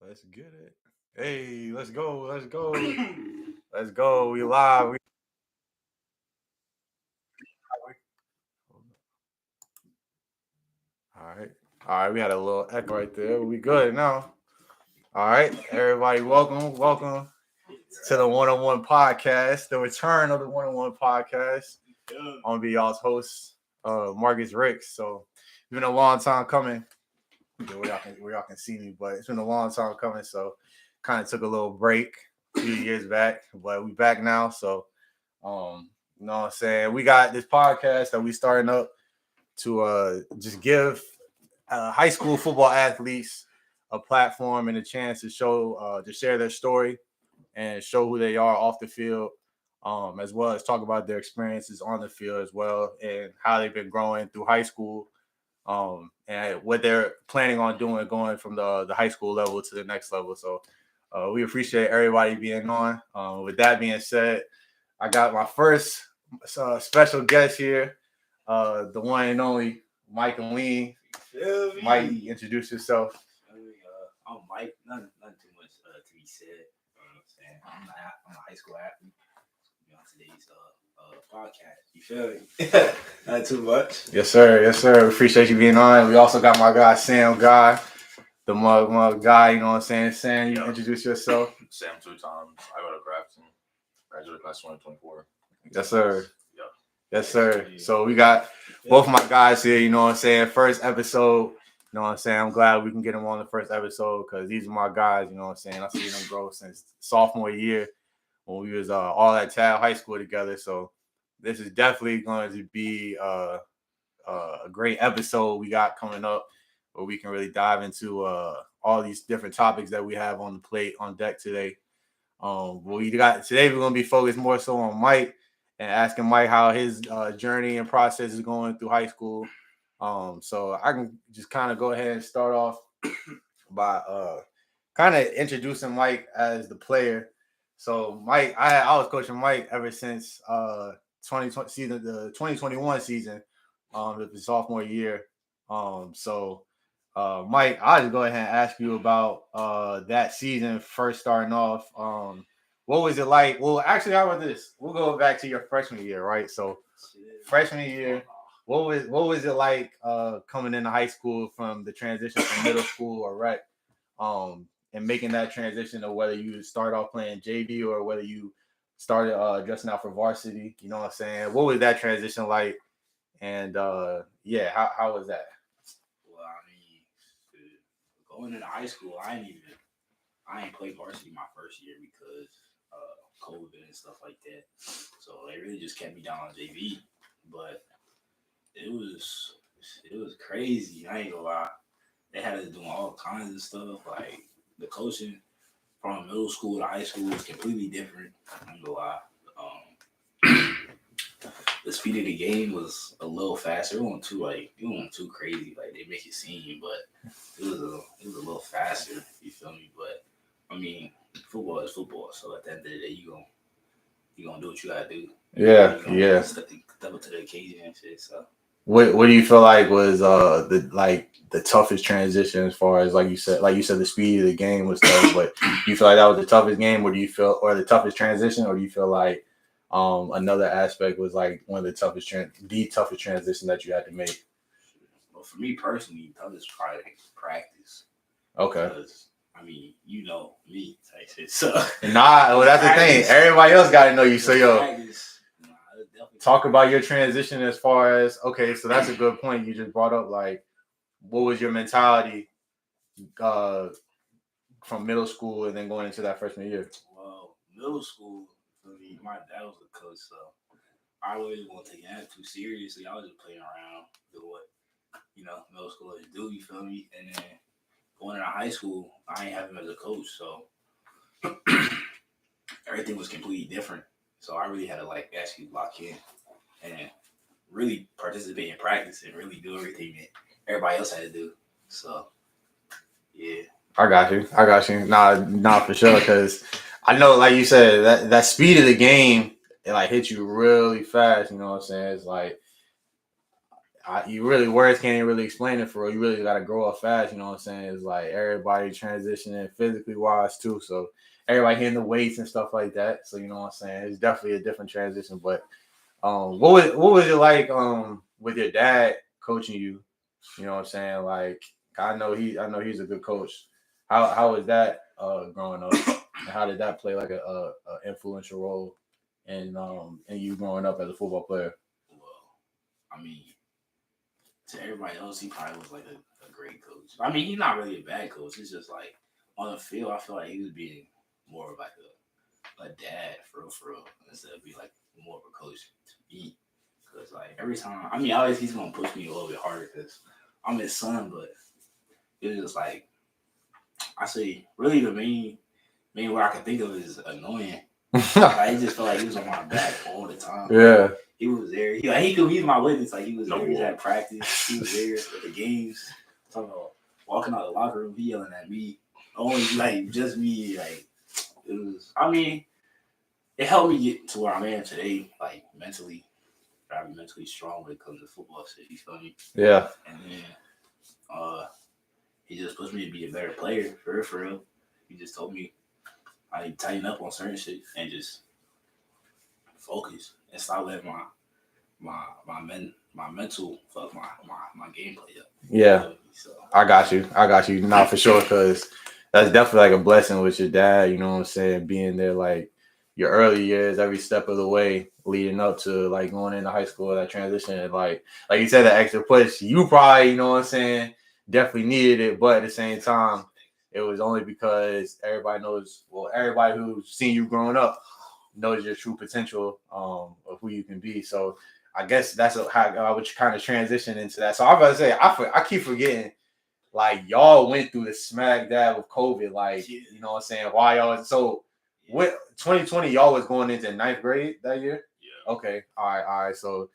Let's get it. Hey, let's go. Let's go. Let's go. We live. All right. All right. We had a little echo right there. We good now. All right. Everybody, welcome. Welcome to the One on One podcast, the return of the One on One podcast. I'm going to be y'all's host, Marcus Ricks. So it's been a long time coming. Where y'all can see me, but it's been a long time coming. So kind of took a little break a few years back, but we back now. So you know what I'm saying? We got this podcast that we starting up to just give high school football athletes a platform and a chance to show to share their story and show who they are off the field, as well as talk about their experiences on the field as well and how they've been growing through high school, and what they're planning on doing going from the high school level to the next level. So we appreciate everybody being on. With that being said, I got my first special guest here, the one and only Mike Alleyne. Mike, introduce yourself. I'm Mike. Nothing too much to be said. You know what I'm saying? I'm a high school athlete. You know, today's podcast. You feel me? Not too much. Yes, sir. Yes, sir. We appreciate you being on. We also got my guy Sam Guy, the mug guy. You know what I'm saying? Sam, you introduce yourself. Sam 2 times. I go to Grafton. Graduate class 2024. Yes, sir. Yeah. Yes, sir. So we got both my guys here. You know what I'm saying? First episode. You know what I'm saying? I'm glad we can get them on the first episode because these are my guys. You know what I'm saying? I've seen them grow since sophomore year when we was all at Tad High School together. So this is definitely going to be a great episode we got coming up where we can really dive into all these different topics that we have on the plate on deck today. Today we're going to be focused more so on Mike and asking Mike how his journey and process is going through high school. So I can just kind of go ahead and start off by kind of introducing Mike as the player. So Mike, I was coaching Mike ever since 2020 season, the 2021 season, the sophomore year. So Mike, I'll just go ahead and ask you about that season first starting off. What was it like? Well, actually, how about this? We'll go back to your freshman year, right? So freshman year. What was it like coming into high school from the transition from middle school or rec, and making that transition to whether you start off playing JV or whether you started dressing out for varsity? You know what I'm saying? What was that transition like? And how was that? Well, I mean, going into high school, I ain't played varsity my first year because COVID and stuff like that. So they really just kept me down on JV, but it was crazy. I ain't gonna lie. They had us doing all kinds of stuff. Like the coaching from middle school to high school was completely different. I ain't gonna lie. The speed of the game was a little faster. It wasn't too crazy like they make it seem, but it was a little faster. You feel me? But I mean, football is football. So at the end of the day, you gonna do what you gotta do. Yeah. Step up to the occasion and shit. So. What do you feel like was the toughest transition as far as like you said the speed of the game was tough, but do you feel like that was the toughest game, or the toughest transition, or do you feel like another aspect was like one of the toughest transition that you had to make? Well, for me personally, the toughest probably practice. Okay. Because, I mean, you know me type shit. So that's the thing. Everybody else got to know you. So practice. Talk about your transition as far as, okay, so that's a good point you just brought up. Like, what was your mentality from middle school and then going into that freshman year? Well, middle school, for me, my dad was a coach, so I really wasn't taking that too seriously. I was just playing around, doing what, middle schoolers do, you feel me? And then going into high school, I ain't have him as a coach, so everything was completely different. So I really had to actually lock in and really participate in practice and really do everything that everybody else had to do. So, yeah. I got you. Nah, for sure. Because I know, like you said, that speed of the game, it hits you really fast. You know what I'm saying? It's like you really words can't even really explain it for real. You really got to grow up fast. You know what I'm saying? It's like everybody transitioning physically wise too. So everybody hitting the weights and stuff like that. So you know what I'm saying? It's definitely a different transition. But what was it like with your dad coaching you? You know what I'm saying? Like I know he's a good coach. How was that growing up? And how did that play like a influential role in you growing up as a football player? Well, I mean, to everybody else, he probably was like a great coach. I mean, he's not really a bad coach. It's just like on the field, I feel like he was being more of like a dad for real, instead of being like more of a coach to me. Because like every time, I mean, obviously he's gonna push me a little bit harder because I'm his son, but it was just like I say, really the main word I can think of is annoying. I just felt like he was on my back all the time. Yeah. He was there. He's my witness. Like he was there. He was at practice. He was there at the games. Talking about walking out of the locker room, he yelling at me. Only like just me. Like it was. I mean, it helped me get to where I'm at today. Like mentally, try to be mentally strong when it comes to football. Shit, you feel me? Yeah. And then, he just pushed me to be a better player. For real. He just told me I need to tighten up on certain shit and just focus and stop letting my mental fuck my gameplay up. Yeah. So I got you. Not for sure, because that's definitely like a blessing with your dad, you know what I'm saying, being there like your early years, every step of the way leading up to like going into high school, that transition. And like you said, that extra push, you probably, you know what I'm saying, definitely needed it, but at the same time, it was only because everybody who's seen you growing up knows your true potential of who you can be. So I guess that's how I would kind of transition into that. So I'm about to say, I keep forgetting, like y'all went through the smack dab of COVID, like you know what I'm saying. Why y'all? So what? 2020, y'all was going into ninth grade that year. Yeah. Okay. All right. So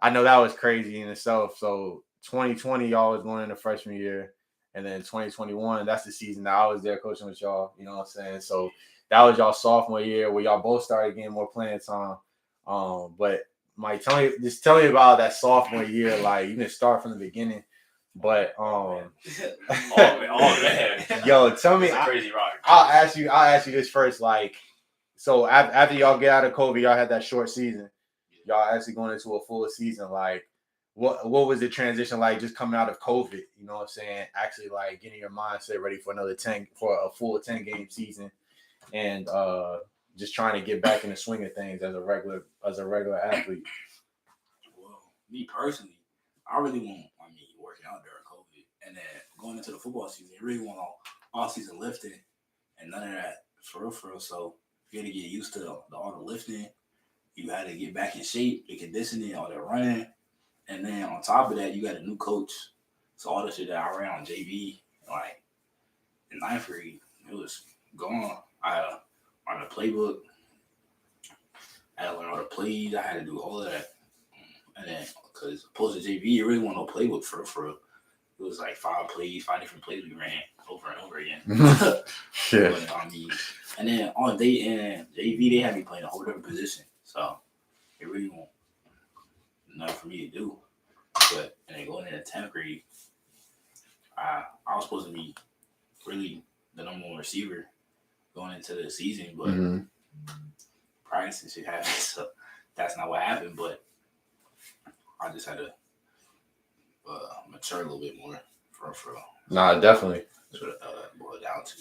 I know that was crazy in itself. So 2020, y'all was going into freshman year, and then 2021, that's the season that I was there coaching with y'all. You know what I'm saying? So that was y'all sophomore year where y'all both started getting more playing time. But Mike, tell me about that sophomore year. Like you can start from the beginning, but oh man. yo, tell me. It's a crazy rock. I'll ask you this first. Like, so after y'all get out of COVID, y'all had that short season. Y'all actually going into a full season. Like, what was the transition like just coming out of COVID? You know what I'm saying? Actually, like getting your mindset ready for a full 10-game season, and just trying to get back in the swing of things as a regular athlete. Well, me personally, I really working out during COVID, and then going into the football season, you really want all season lifting, and none of that for real. So you had to get used to all the lifting. You had to get back in shape, the conditioning, all the running. And then on top of that, you got a new coach. So all the shit that I ran on JV, like in ninth grade, it was gone. I had on the playbook. I had to learn all the plays. I had to do all of that. And then, because opposed to JV, you really want no playbook for real. It was like 5 different plays we ran over and over again. Shit. But, and then on JV, they had me playing a whole different position. So it really won't nothing for me to do. But and then going into 10th grade, I was supposed to be really the number one receiver going into the season, but practice and shit happened, so that's not what happened. But I just had to mature a little bit more for real. Nah, definitely. That's what it boiled down to.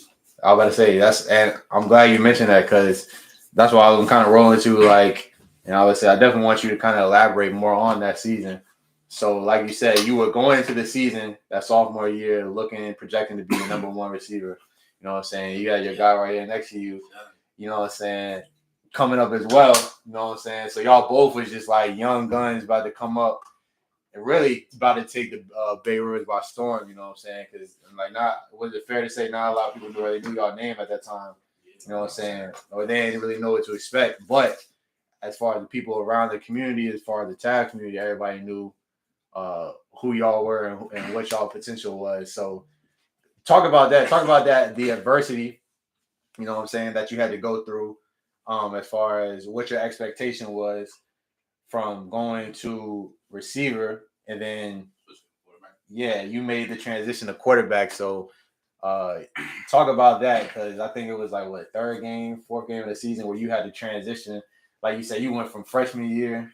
I was about to say and I'm glad you mentioned that, because that's why I'm kind of rolling to, like, and I would say I definitely want you to kind of elaborate more on that season. So, like you said, you were going into the season that sophomore year, looking and projecting to be the number one receiver. You know what I'm saying? You got your guy right here next to you. You know what I'm saying? Coming up as well. You know what I'm saying? So y'all both was just like young guns about to come up and really about to take the Bay Ridge by storm. You know what I'm saying? Because was it fair to say not a lot of people really knew y'all name at that time? You know what I'm saying? Or they didn't really know what to expect. But as far as the people around the community, as far as the tag community, everybody knew who y'all were and what y'all potential was. So talk about that, the adversity, you know what I'm saying, that you had to go through, as far as what your expectation was from going to receiver and then you made the transition to quarterback. So talk about that, because I think it was like fourth game of the season where you had to transition. Like you said, you went from freshman year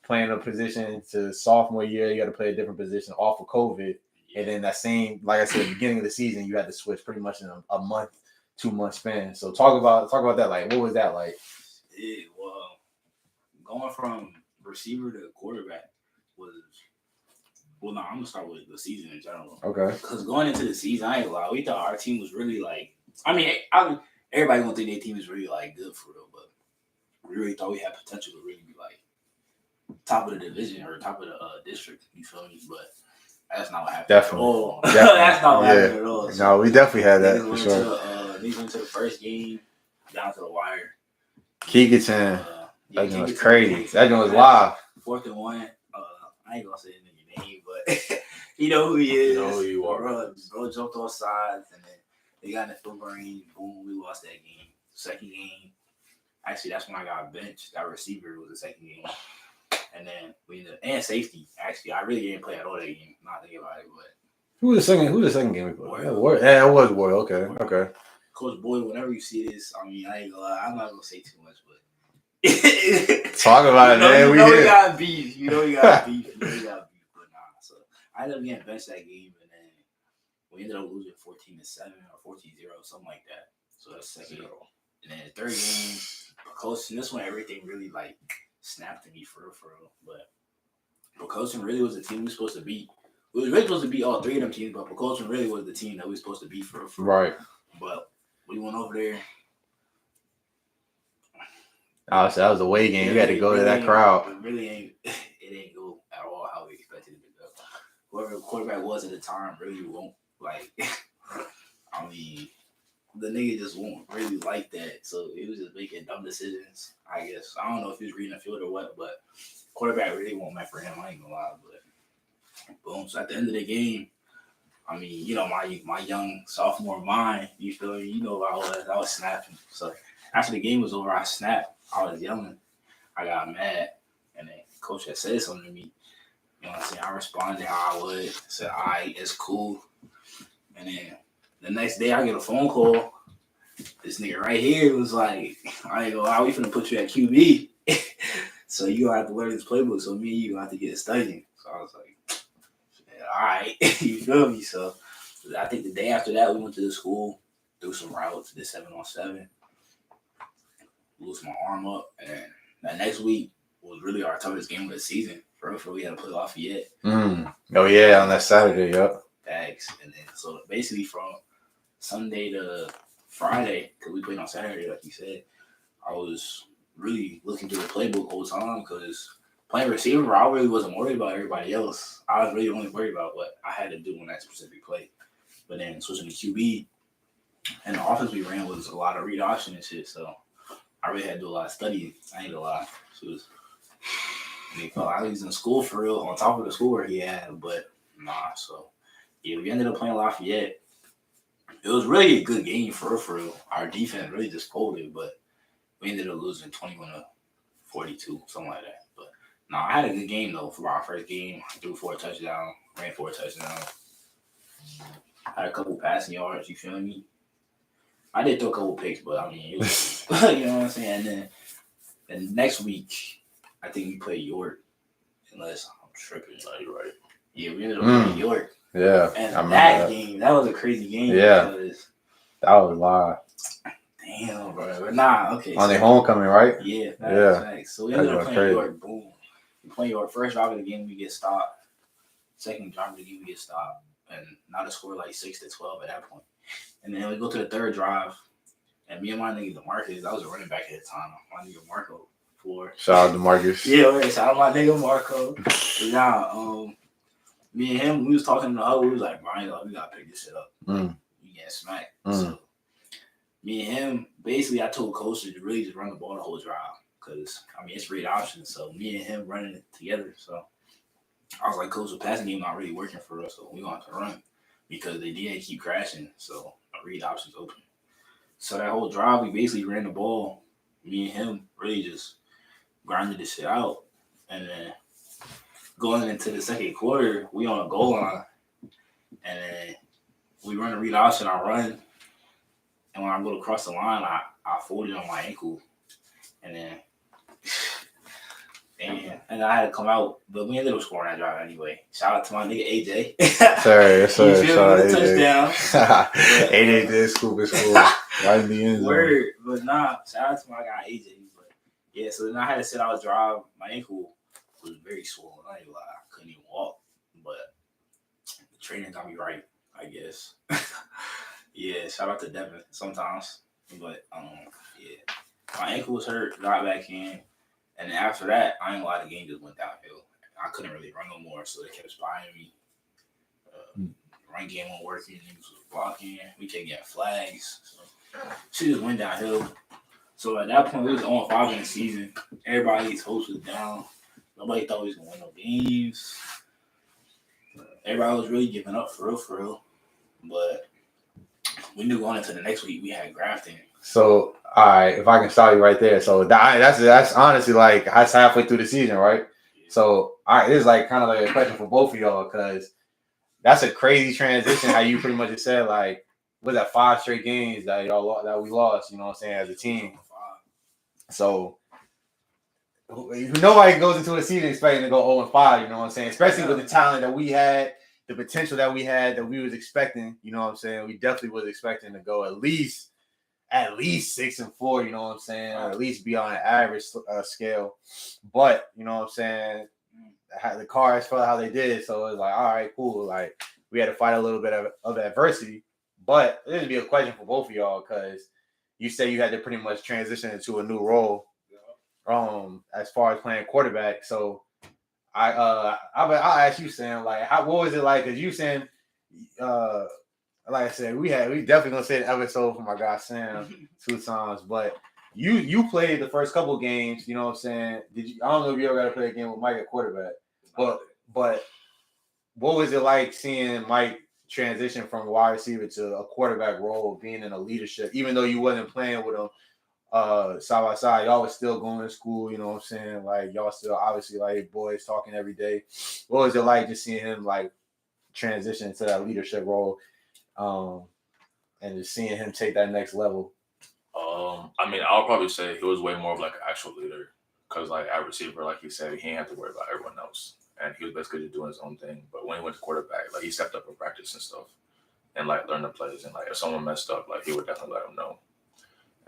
playing a position to sophomore year. You got to play a different position off of COVID, and then that same, like I said, beginning of the season, you had to switch pretty much in a month, 2 month span. So talk about that. Like, what was that like? Well, going from receiver to quarterback was. Well, no, I'm gonna start with the season in general. Okay. Because going into the season, I ain't gonna lie, we thought our team was really like. I mean, everybody gonna think their team is really like good for real, but we really thought we had potential to really be like top of the division or top of the district. You feel me? But that's not what happened. Definitely. At all. That's not what happened at all. So no, we definitely had that for sure. They went to the first game down to the wire. Keegan, that joint was crazy. That joint was live. 4th and 1. I ain't gonna say the name, but you know who he is. You know who you are. Bro jumped off sides, and then they got in the field range. Boom, we lost that game. Second game, actually, that's when I got benched. That receiver was the second game, and then and safety. Actually, I really didn't play at all that game. Not thinking about it, but Who was the second game we played? Warwick. Yeah, it was Warwick. Okay. Coach Boyd, whenever you see this, I mean, I ain't gonna lie, I'm not gonna say too much, but talk about it, man. We got beef. You know we got beef. But nah. So I ended up getting benched that game, and then we ended up losing 14-7 or 14-0, something like that. So that's second. And then the third game, Pocosin, this one everything really like snapped to me for real. But Pocosin really was the team we were supposed to beat. We were really supposed to beat all three of them teams, but Pocosin really was the team that we were supposed to beat for real. Right. But we went over there. Oh, so that was a away game. You had to go to that crowd. It ain't go at all how we expected it to go. Whoever the quarterback was at the time really won't like. I mean, the nigga just won't really like that. So he was just making dumb decisions. I guess I don't know if he was reading the field or what, but quarterback really won't meant for him. I ain't gonna lie, but boom. So at the end of the game, I mean, you know, my young sophomore mind, you feel me? You know, I was snapping. So after the game was over, I snapped. I was yelling. I got mad. And then coach had said something to me. You know what I'm saying? I responded how I would. Said, all right, it's cool. And then the next day I get a phone call. This nigga right here was like, I ain't gonna lie, we finna put you at QB. So you gonna have to learn this playbook. So me and you gonna have to get studying. So I was like, yeah, all right. You feel me? So I think the day after that, we went to the school, threw some routes, did 7-on-7. Lose my arm up, and then that next week was really our toughest game of the season. For we had to play Lafayette. Oh yeah, on that Saturday, yep. Thanks. And then so basically from Sunday to Friday, because we played on Saturday, like you said, I was really looking through the playbook the whole time because playing receiver, I really wasn't worried about everybody else. I was really only worried about what I had to do on that specific play. But then switching to QB, and the offense we ran was a lot of read option and shit, so I really had to do a lot of studying. I ain't gonna lie. I was in school for real, on top of the schoolwork he had, but nah. So yeah, we ended up playing Lafayette. It was really a good game for real. Our defense really just folded, but we ended up losing 21-42, something like that. But nah, I had a good game though for our first game. I threw 4 touchdowns, ran 4 touchdowns. Had a couple passing yards. You feel me? I did throw a couple picks, but I mean, it was, you know what I'm saying? And then the next week, I think we played York, unless I'm tripping. No, you're right. Yeah, we ended up playing York. Yeah. And that game, that was a crazy game. Yeah. That was live. Damn, bro. But nah, okay. On their homecoming, right? Yeah. Facts. So we That ended up was playing crazy. York. Boom. We played York. First drive of the game, we get stopped. Second drive of the game, we get stopped. And now the score like 6-12 at that point. And then we go to the third drive, and me and my nigga DeMarcus, I was a running back at the time. My nigga Marco for. Shout out to Marcus. Yeah, right. Shout out my nigga Marco. But now, me and him, we was talking in the huddle. We was like, Brian, we gotta pick this shit up. You getting smacked. So me and him, basically, I told coach to really just run the ball the whole drive because I mean it's read options. So me and him running it together. So I was like, coach, the passing game not really working for us, so we gonna have to run. Because they didn't keep crashing, so a read option's open. So that whole drive, we basically ran the ball. Me and him really just grinded this shit out. And then going into the second quarter, we on a goal line, and then we run a read option. I run, and when I go to cross the line, I folded on my ankle, and then and I had to come out, but we ended up scoring that drive anyway. Shout out to my nigga AJ. Sorry. Shout out touchdown. AJ did scoop his school right in the end zone. Word, but nah, shout out to my guy AJ. But yeah, so then I had to sit out drive. My ankle was very swollen. I ain't lie, I couldn't even walk, but the training got me right, I guess. Yeah, shout out to Devin sometimes, but yeah, my ankle was hurt. Got back in. And then after that, I ain't gonna lie, the game just went downhill. I couldn't really run no more, so they kept spying me. Run game wasn't working, niggas was blocking. We kept getting flags. So shit just went downhill. So at that point, we was on 5 in the season. Everybody's hopes was down. Nobody thought we was gonna win no games. Everybody was really giving up for real. But we knew going into the next week we had grafting. So, all right, if I can stop you right there. So that's honestly like that's halfway through the season, right? Yeah. So, all right, this is like kind of like a question for both of y'all because that's a crazy transition. How you pretty much just said like, was that 5 straight games that we lost? You know what I'm saying, as a team. So nobody goes into a season expecting to go 0-5. You know what I'm saying? Especially with the talent that we had, the potential that we had, that we was expecting. You know what I'm saying? We definitely was expecting to go at least 6-4, you know what I'm saying? Or at least be on an average scale. But, you know what I'm saying, the cards felt how they did. So it was like, all right, cool. Like, we had to fight a little bit of adversity. But this would be a question for both of y'all because you say you had to pretty much transition into a new role as far as playing quarterback. So I'll ask you, Sam, like, what was it like? Because you saying, like I said, we definitely gonna say the episode for my guy Sam 2 times, but you played the first couple games, you know what I'm saying? I don't know if you ever got to play a game with Mike at quarterback, but what was it like seeing Mike transition from wide receiver to a quarterback role, being in a leadership, even though you wasn't playing with him side by side, y'all was still going to school, you know what I'm saying? Like y'all still obviously like boys talking every day. What was it like just seeing him like transition to that leadership role? And just seeing him take that next level. I mean, I'll probably say he was way more of like an actual leader because, like, at receiver, like he said, he didn't have to worry about everyone else, and he was basically just doing his own thing. But when he went to quarterback, like he stepped up in practice and stuff, and like learned the plays, and like if someone messed up, like he would definitely let him know.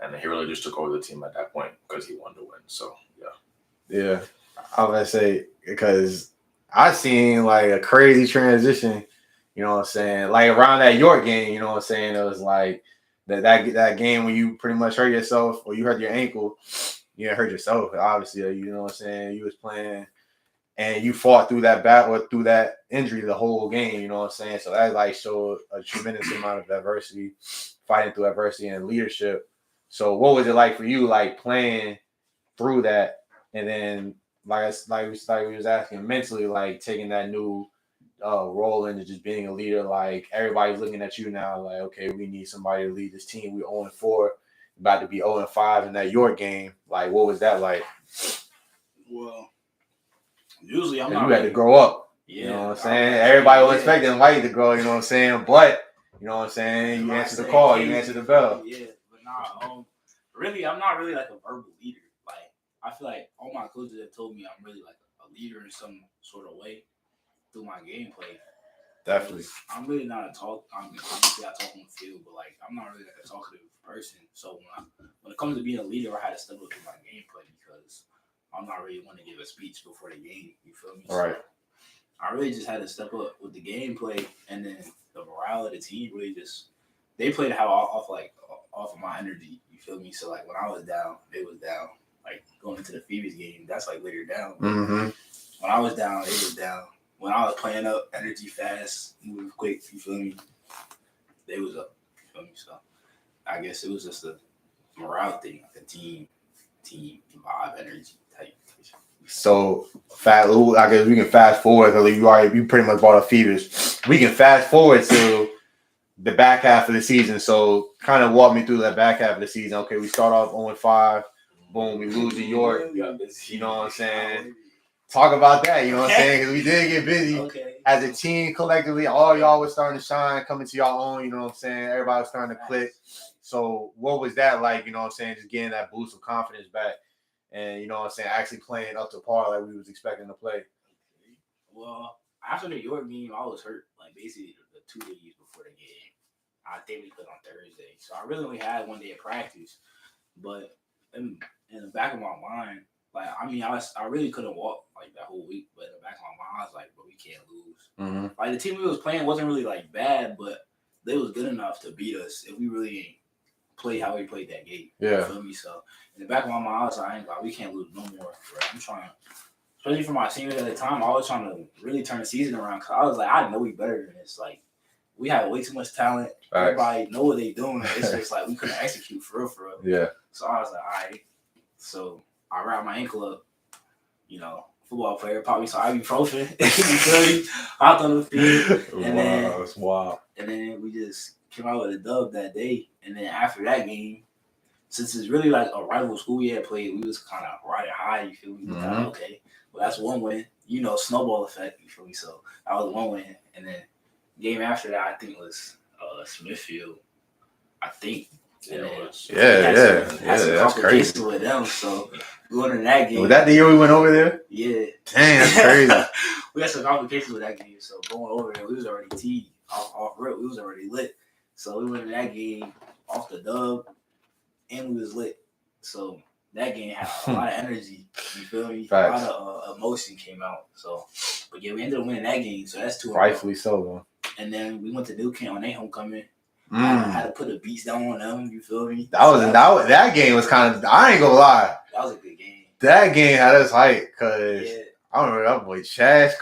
And he really just took over the team at that point because he wanted to win. So yeah, I was gonna say because I seen like a crazy transition. You know what I'm saying? Like around that York game, you know what I'm saying? It was like that game when you pretty much hurt yourself or you hurt your ankle. You didn't hurt yourself, obviously. You know what I'm saying? You was playing and you fought through that battle or through that injury the whole game. You know what I'm saying? So that like showed a tremendous amount of adversity, fighting through adversity and leadership. So what was it like for you, like playing through that, and then like we was asking mentally, like taking that new role into just being a leader? Like everybody's looking at you now, like okay, we need somebody to lead this team. We're 0-4, about to be 0-5 in that York game. Like, what was that like? Well, usually I'm not. You had to grow up. Yeah, you know what I'm saying? Everybody was expecting Mike to grow. You know what I'm saying? But you know what I'm saying? You answer the call. You answer the bell. Yeah, but nah. Really, I'm not really like a verbal leader. Like, I feel like all my coaches have told me I'm really like a leader in some sort of way through my gameplay. Definitely. I'm really not a talk. Obviously, I talk on the field, but like I'm not really like a talkative person. So when it comes to being a leader, I had to step up to my gameplay because I'm not really one to give a speech before the game. You feel me? Right. So I really just had to step up with the gameplay, and then the morale of the team really just they played off of my energy. You feel me? So like when I was down, they was down. Like going into the Phoebe's game, that's like later down. Mm-hmm. When I was down, they was down. When I was playing up, energy fast, moving quick, you feel me? They was up, you feel me? So I guess it was just a morale thing, like a team vibe, energy type. So I guess we can fast forward because you pretty much brought up Phoebus. We can fast forward to the back half of the season. So kind of walk me through that back half of the season. Okay, we start off 0-5. Boom, we lose to York. You know what I'm saying? talk about that. You know what I'm saying? Because we did get busy as a team collectively. All y'all was starting to shine, coming to y'all own. You know what I'm saying? Everybody was starting to click. So what was that like? You know what I'm saying? Just getting that boost of confidence back, and you know what I'm saying? Actually playing up to par like we was expecting to play. Well, after the York game, I was hurt like basically the 2 days before the game. I think we played on Thursday, so I really only had 1 day of practice. But in the back of my mind, like I really couldn't walk like that whole week. But in the back of my mind, I was like, "But we can't lose." Mm-hmm. Like the team we was playing wasn't really like bad, but they was good enough to beat us if we really ain't play how we played that game. Yeah. You feel me? So in the back of my mind, I was like, we can't lose no more. Right? I'm trying, especially for my seniors at the time, I was trying to really turn the season around because I was like, I know we better than this. Like, we had way too much talent. Right. Everybody know what they doing. It's just like we couldn't execute for real. Yeah. So I was like, all right. So I wrapped my ankle up. You know, football player popped me some ibuprofen. You feel me? Hopped on the field. And that's wild. And then we just came out with a dub that day. And then after that game, since it's really like a rival school we had played, we was kind of riding high. You feel me? We thought, okay, well, that's 1 win. You know, snowball effect. You feel me? So that was 1 win. And then game after that, I think was Smithfield. I think. And Yeah, that's crazy with them. So we went in that game. Was that the year we went over there? Yeah. Dang, that's crazy. We had some complications with that game. So going over there, we was already teed off rip. We was already lit. So we went in that game off the dub, and we was lit. So that game had a lot of energy. You feel me? Facts. A lot of emotion came out. So, but yeah, we ended up winning that game. So that's 2. Rightfully so, though. And then we went to New Camp on their homecoming. I had to put the beats down on them. You feel me? That game was kind of. I ain't gonna lie. That was a good game. That game had us hyped because I don't remember that boy Chad.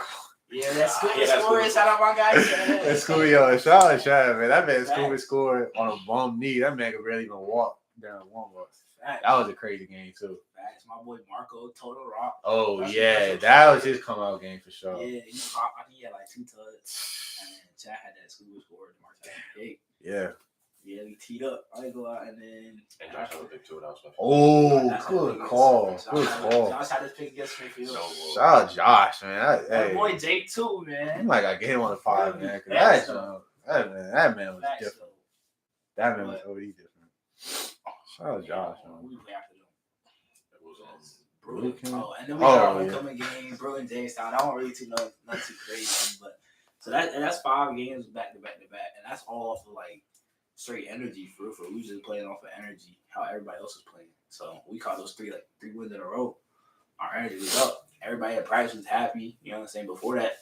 Yeah, that Scooby scored. Shout out my guy. That Scooby, shout out Chad, man. That man Scooby scored on a bum knee. That man could barely even walk down one was. That was a crazy game too. Facts. My boy Marco, Total Rock. Oh yeah, that was his come out game for sure. Yeah, I think he had like 2 tuds, and then Chad had that Scooby score. Mark had a big. Yeah. Yeah, we teed up. I go out and then. And Josh had a big 2. That was good call. Good call. Josh had his pick against Smithfield. Shout out Josh, man. That boy Jake too, man. You might got to get him on the pod, man. Cause that man was different. That man was OD different. Shout out Josh, man. We play after them. It was Brooklyn. And then we got our homecoming game, Brooklyn, Jamestown. I don't really not too crazy, but so that's 5 games back to back, and that's all off of like straight energy for real. We just playing off of energy, how everybody else is playing. So we caught those 3 wins in a row. Our energy was up. Everybody at practice was happy. You know what I'm saying? Before that,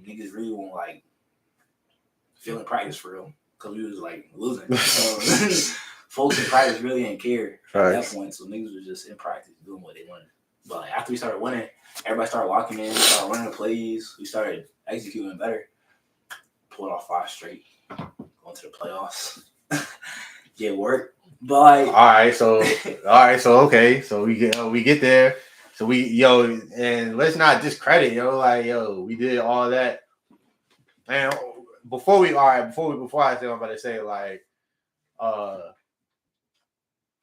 niggas really weren't like feeling practice for real because we was like losing. Folks in practice really didn't care at that point, so niggas was just in practice doing what they wanted. But like, after we started winning, everybody started locking in, we started running the plays, we started executing better. Pulled off 5 straight, going to the playoffs. Get work. But all right, so okay, so we get there. So and let's not discredit, we did all that. And before I say what I'm about to say, like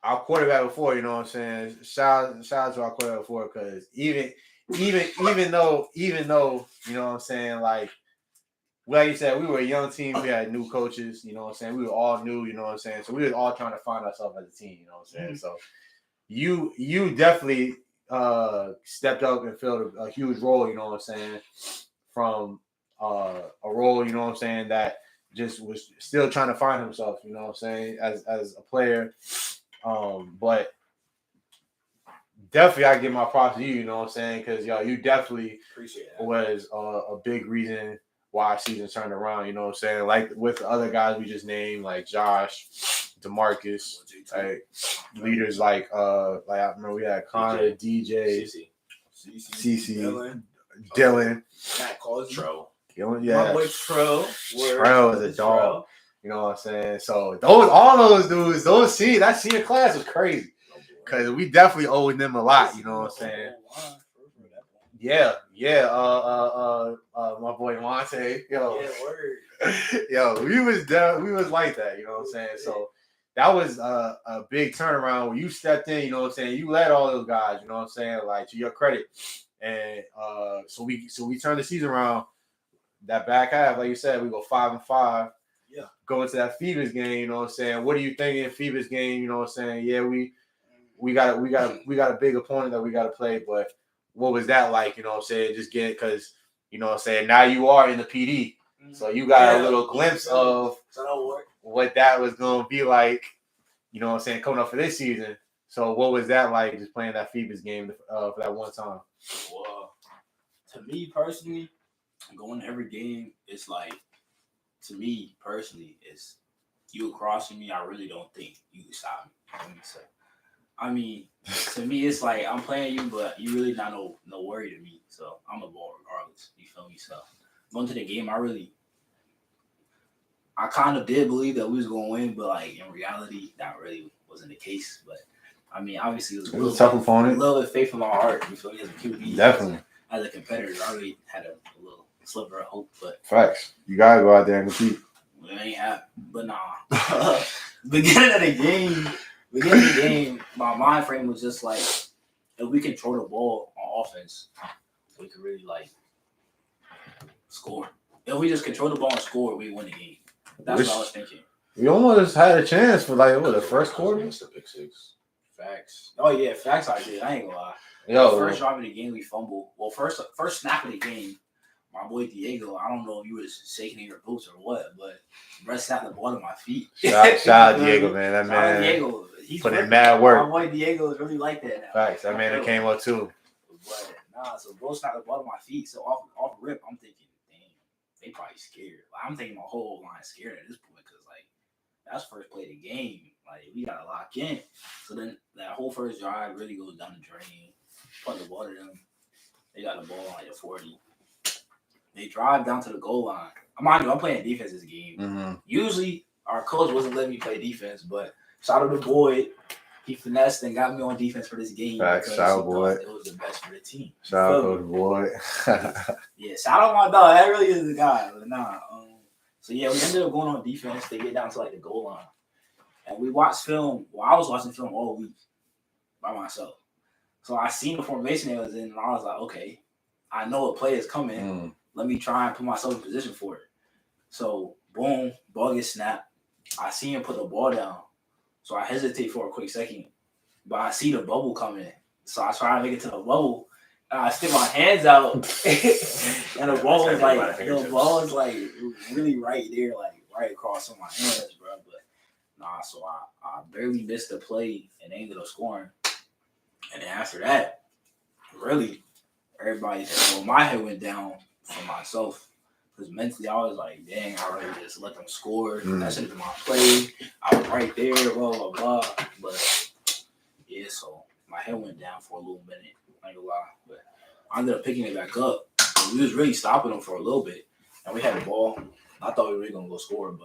our quarterback before, you know what I'm saying? Shout out to our quarterback before, because even though, you know what I'm saying, like you said, we were a young team, we had new coaches, you know what I'm saying? We were all new, you know what I'm saying? So we were all trying to find ourselves as a team, you know what I'm saying? So you definitely stepped up and filled a huge role, you know what I'm saying, from a role, you know what I'm saying, that just was still trying to find himself, you know what I'm saying, as a player. But definitely I give my props to you know what I'm saying, because you definitely was a big reason why our season turned around, you know what I'm saying, like with the other guys we just named, like Josh, DeMarcus, like leaders like I remember we had Connor, DJ, CC, Dylan, Matt Cosmo, my boy Tro is a dog. You know what I'm saying? So all those dudes, that senior class was crazy. Because we definitely owed them a lot, you know what I'm saying? Yeah. My boy Monte, we was like that, you know what I'm saying? So that was a big turnaround where you stepped in, you know what I'm saying? You led all those guys, you know what I'm saying? Like, to your credit. And so we turn the season around. That back half, like you said, we go 5-5. Yeah. Go into that Phoebus game, you know what I'm saying? What are you thinking in Phoebus game? You know what I'm saying? Yeah, we got a big opponent that we got to play, but what was that like? You know what I'm saying? Just get because you know what I'm saying. Now you are in the PD, so you got a little glimpse of what that was gonna be like. You know what I'm saying? Coming up for this season. So what was that like? Just playing that Phoebus game for that one time. Well, to me personally, going to every game, it's like, to me personally, it's you crossing me. I really don't think you can stop me. So, I mean, to me, it's like I'm playing you, but you really not no worry to me. So I'm a ball regardless. You feel me? So going to the game, I kind of did believe that we was going to win, but like in reality, that really wasn't the case. But I mean, obviously, it was a tough opponent. A little bit of faith in my heart. You feel me? As a QB, Definitely. As a competitor, I really had a little sliver of hope. But facts, you gotta go out there and compete. It ain't happen. But nah. Beginning of the game, my mind frame was just like, if we control the ball on offense, we could really like score. If we just control the ball and score, we win the game. That's what I was thinking. We almost had a chance for like the first quarter. Against the pick six. Facts. Oh yeah, facts. I did. I ain't gonna lie. Yo, first drive of the game, we fumbled. Well, first snap of the game, my boy Diego. I don't know if you was shaking in your boots or what, but Brett snapped the ball to my feet. Shout out Diego, man. That man. Diego, he's put in mad work. My boy Diego is really like that now. Facts. That man that came up too. But so bro snapped the ball to my feet. So off rip, I'm thinking, damn, they probably scared. Like, I'm thinking my whole line scared at this point because like that's first play of the game. Like we gotta lock in. So then that whole first drive really goes down the drain. Put the ball to them. They got the ball on like a 40. They drive down to the goal line. Mind you, I'm playing defense this game. Mm-hmm. Usually our coach wasn't letting me play defense, but shout out to Boyd. He finessed and got me on defense for this game. Facts, shout out Boyd. It was the best for the team. Shout out to Boyd. Yeah, shout out my dog. That really is the guy. But so yeah, we ended up going on defense. They get down to like the goal line. And we watched film. Well, I was watching film all week by myself. So I seen the formation they was in, and I was like, okay, I know a play is coming. Let me try and put myself in position for it. So, boom, ball gets snapped. I see him put the ball down. So I hesitate for a quick second. But I see the bubble coming. So I try to make it to the bubble. And I stick my hands out. And the ball is like really right there, like right across on my hands, bro. But so I barely missed the play and they ended up scoring. And then after that, really, my head went down for myself. Because mentally, I was like, dang, I already just let them score. That should have been my play. I was right there, blah, blah, blah. But, yeah, so my head went down for a little minute. I ain't gonna lie. But I ended up picking it back up. And we was really stopping them for a little bit. And we had the ball. I thought we were really going to go score.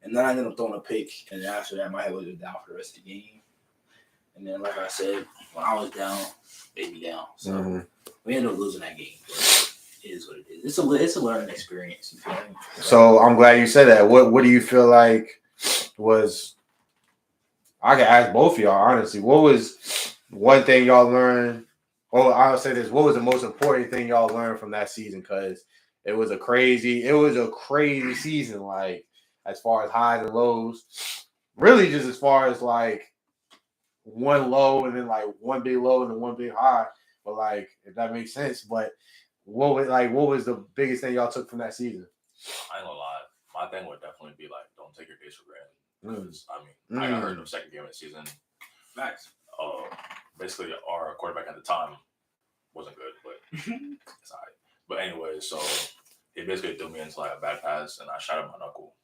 And then I ended up throwing a pick. And then after that, my head was down for the rest of the game. And then, like I said, when I was down, they be down. So we ended up losing that game. But it is what it is. It's a learning experience. You feel me? So I'm glad you said that. What do you feel like was? I can ask both of y'all honestly. What was one thing y'all learned? Well, I'll say this: what was the most important thing y'all learned from that season? Because it was a crazy season. Like as far as highs and lows, really just as far as like one low and then like one big low and then one big high. But like if that makes sense, but. What was the biggest thing y'all took from that season? I ain't gonna lie. My thing would definitely be like, don't take your days for granted. Because I got hurt in the second game of the season. Facts. Basically, our quarterback at the time wasn't good, but it's alright. But anyway, so he basically threw me into like a bad pass, and I shot at my knuckle,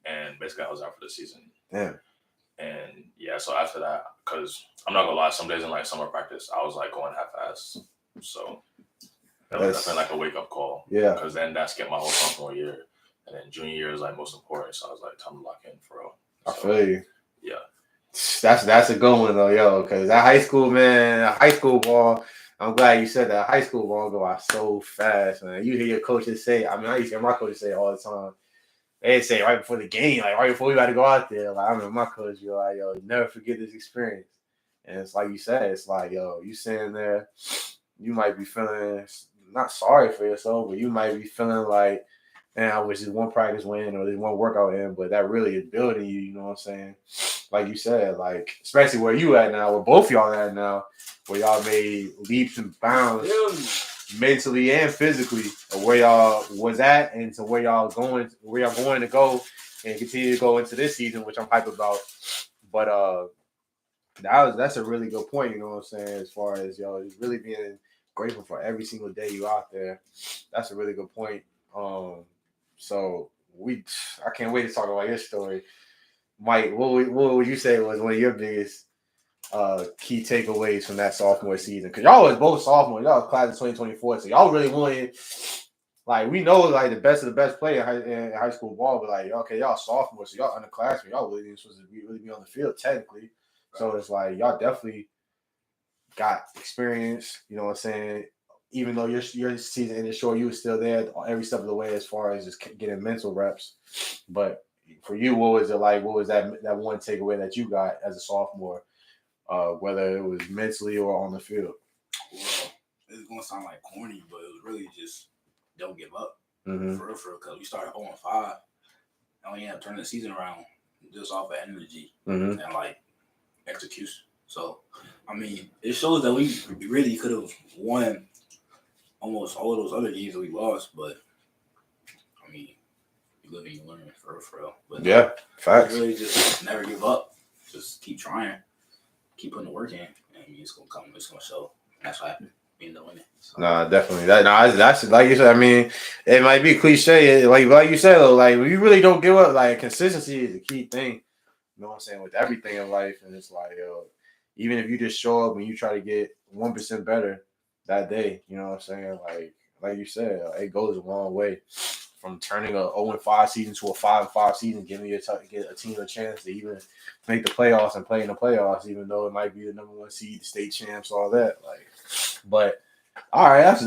and basically I was out for the season. Damn. And yeah, so after that, because I'm not gonna lie, some days in like summer practice, I was like going half-ass. So. That was definitely like a wake-up call. Yeah. Because then that skipped my whole sophomore year. And then junior year is like most important. So I was like, time to lock in for real. So, I feel you. Yeah. That's a good one though, yo. Because that high school ball, I'm glad you said that. High school ball go out so fast, man. You hear your coaches say, I used to hear my coaches say it all the time. They'd say right before the game, like right before we about to go out there. Like I remember my coach be like, yo, never forget this experience. And it's like you said, it's like, yo, you sitting there. you might be feeling not sorry for yourself, but you might be feeling like, man, I wish this one practice win or this one workout in, but that really is building you, you know what I'm saying? Like you said, like, especially where you at now, where both y'all at now, where y'all made leaps and bounds mentally and physically of where y'all was at and to where y'all going to go and continue to go into this season, which I'm hyped about. But that's a really good point, you know what I'm saying, as far as y'all just really being grateful for every single day you out there. That's a really good point. So I can't wait to talk about your story. Mike, what would you say was one of your biggest key takeaways from that sophomore season? Because y'all was both sophomores, y'all was class of 2024, so y'all really wanted, like, we know like the best of the best player in high school ball, but like, okay, y'all sophomores, so y'all underclassmen, y'all really supposed to really be on the field technically. So it's like y'all definitely got experience, you know what I'm saying? Even though your season ended short, you were still there every step of the way as far as just getting mental reps. But for you, what was it like? What was that one takeaway that you got as a sophomore, whether it was mentally or on the field? Well, it's going to sound like corny, but it was really just don't give up. Mm-hmm. For real, because we started 0-5, and we ended up turning the season around just off of energy and like execution. So, I mean, it shows that we really could have won almost all of those other games that we lost, but I mean, you live and you learn for real. But yeah, facts. Really just never give up. Just keep trying, keep putting the work in, and I mean, it's gonna come. It's gonna show. And that's what happened. We ended up winning. So. Nah, definitely. That's like you said. I mean, it might be cliche, like you said though. Like, you really don't give up. Like, consistency is the key thing. You know what I'm saying, with everything in life, and it's like, even if you just show up and you try to get 1% better that day, you know what I'm saying? Like you said, it goes a long way from turning a 0-5 season to a 5-5 season, giving get a team a chance to even make the playoffs and play in the playoffs, even though it might be the number 1 seed, the state champs, all that. Like, but all right, that's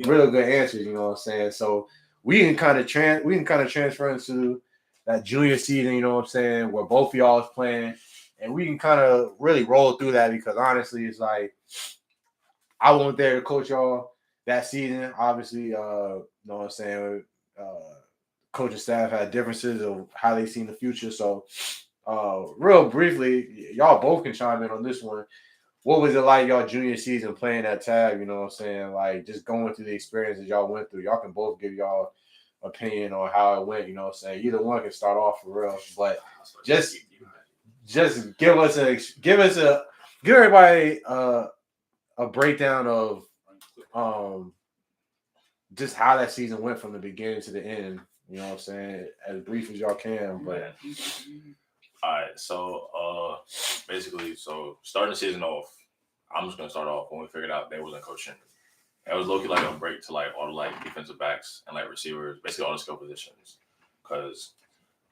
real good answers. You know what I'm saying? So we can kind of transfer into that junior season, you know what I'm saying, where both of y'all is playing, and we can kind of really roll through that because honestly, it's like I wasn't there to coach y'all that season. Obviously, you know what I'm saying, coaching staff had differences of how they seen the future. So, real briefly, y'all both can chime in on this one. What was it like y'all junior season playing that tag? You know what I'm saying, like just going through the experiences y'all went through. Y'all can both give y'all opinion on how it went, you know what I'm saying? Either one can start off for real, but just give everybody a breakdown of just how that season went from the beginning to the end, you know what I'm saying, as brief as y'all can. But all right, so basically, starting the season off, I'm just gonna start off when we figured out they wasn't coaching. It was low-key like a break to like all the like defensive backs and like receivers, basically all the skill positions. Cause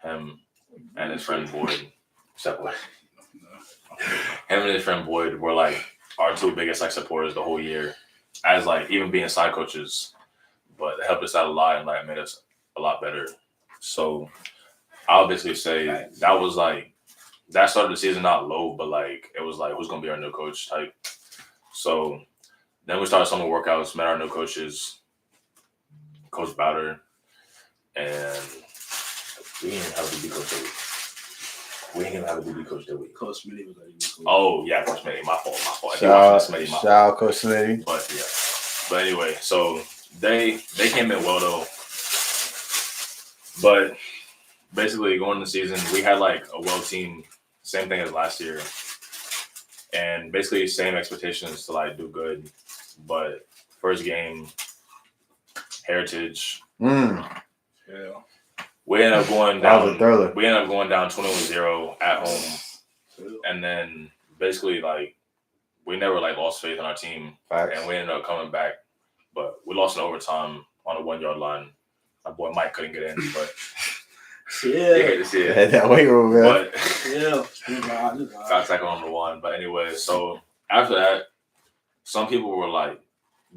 him and his friend Boyd, were like our 2 biggest like supporters the whole year, as like even being side coaches. But it helped us out a lot and like made us a lot better. So I'll basically say that was like that started the season not low, but like it was like who's gonna be our new coach type. So then we started summer workouts, met our new coaches, Coach Bowder, and we didn't have a DB coach that week. We didn't even have a DB coach that week. Coach Smitty was like, oh yeah, Coach Smitty, my fault. Shout out Coach Smitty. But yeah, but anyway, so they came in well though. But basically going into the season, we had like a well team, same thing as last year, and basically same expectations to like do good. But first game, Heritage. Yeah. We ended up going down. We ended up going down 21-0 at home, and then basically like we never like lost faith in our team, and we ended up coming back. But we lost in overtime on the 1-yard line. My boy Mike couldn't get in, but yeah, you hate to see it. That weight room, man. But yeah, got tackled on the 1. But anyway, so after that, some people were like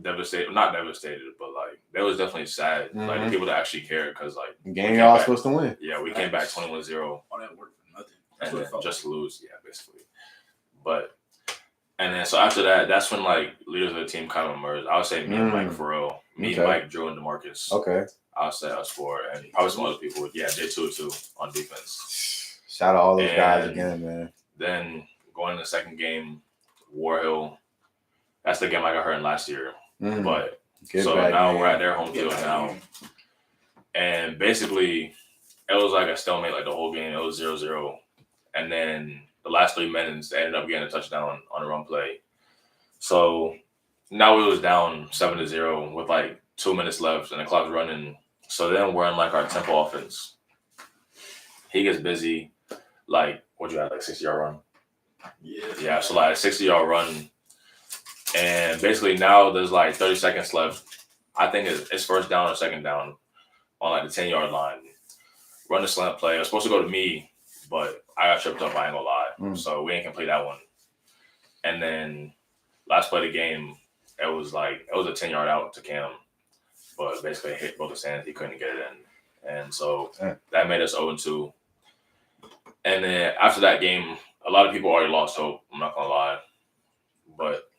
devastated, not devastated, but like they was definitely sad. Like the people that actually cared, because like the game y'all was supposed to win. Yeah, we came back 21-0. All that work for nothing. And then just lose, yeah, basically. But And then so after that, that's when like leaders of the team kind of emerged. I would say me and Mike for real. Me, Mike, Drew, and DeMarcus. Okay. I would say us four, and probably some other people. Yeah, J2 too on defense. Shout out all those guys again, man. Then going in the second game, War Hill. That's the game I got hurt in last year. But so now we're at their home field now. And basically, it was like a stalemate like the whole game. It was 0-0. And then the last 3 minutes, they ended up getting a touchdown on a run play. So now we was down 7-0 with like 2 minutes left and the clock's running. So then we're in like our tempo offense. He gets busy. Like, what'd you have, like 60-yard run? Yeah, so like a 60-yard run. And basically now there's like 30 seconds left. I think it's first down or second down on like the 10-yard line. Run the slant play. It was supposed to go to me, but I got tripped up. I ain't gonna lie. So we ain't complete that one. And then last play of the game, it was a 10-yard out to Cam, but basically it hit both his hands. He couldn't get it in, and so that made us 0-2. And then after that game, a lot of people already lost hope. I'm not gonna lie, but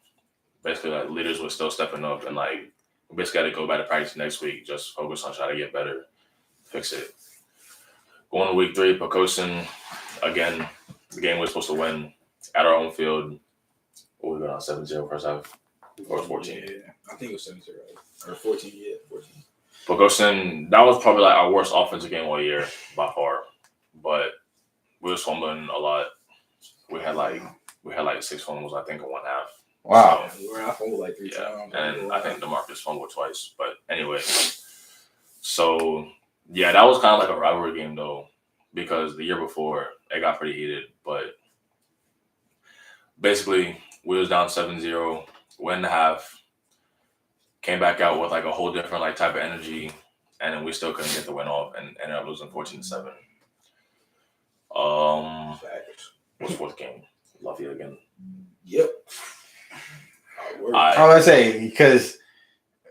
basically like leaders were still stepping up, and like we basically got to go back to practice next week. Just focus on trying to get better, fix it. Going to week 3, Pocosin, again, the game we're supposed to win at our home field. What we got on 7-0 first half? Or 14? Yeah, I think it was 7-0. Or 14, yeah, 14. Pocosin, that was probably like our worst offensive game all year by far. But we were fumbling a lot. We had like 6 fumbles, I think, in one half. Wow. So, we were out fumbled like 3 times. And I think DeMarcus fumbled twice. But anyway, so yeah, that was kind of like a rivalry game though, because the year before it got pretty heated. But basically, we was down 7-0, went the half, came back out with like a whole different like type of energy, and then we still couldn't get the win off and ended up losing 14-7. What's fourth game? Lafayette again. Yep. I was gonna say because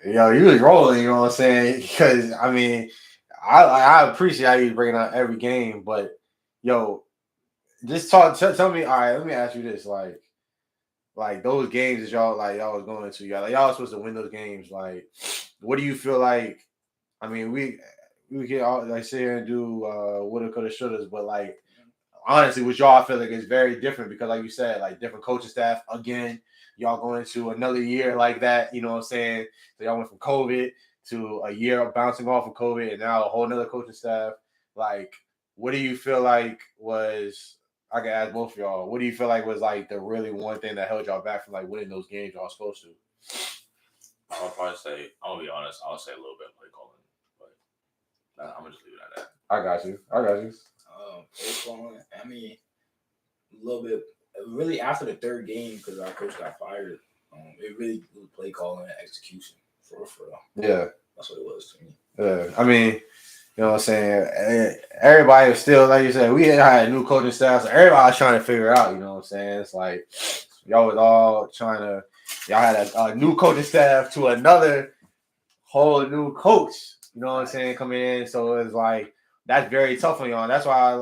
you was rolling. You know what I'm saying? Because I mean, I appreciate how you bringing out every game, but just tell me. All right, let me ask you this: like those games that y'all was going to, y'all was supposed to win those games. Like, what do you feel like? I mean, we can all like sit here and do woulda, coulda, shouldas, but like honestly, with y'all, I feel like it's very different because, like you said, like different coaching staff. Again, y'all going into another year like that. You know what I'm saying? So y'all went from COVID to a year of bouncing off of COVID, and now a whole nother coaching staff. Like, what do you feel like was? I can ask both of y'all. What do you feel like was like the really one thing that held y'all back from like winning those games y'all supposed to? I'll probably say, I'm gonna be honest, I'll say a little bit of play calling, but I'm gonna just leave it at that. I got you. Play calling. I mean, a little bit. Really, after the third game, because our coach got fired, it really was play calling and execution for real. Yeah, that's what it was to me. Yeah, I mean. You know what I'm saying? Everybody was still, like you said, we had a new coaching staff, so everybody was trying to figure it out. You know what I'm saying? It's like y'all was all y'all had a new coaching staff to another whole new coach. You know what I'm saying? Coming in, so it's like that's very tough on y'all. That's why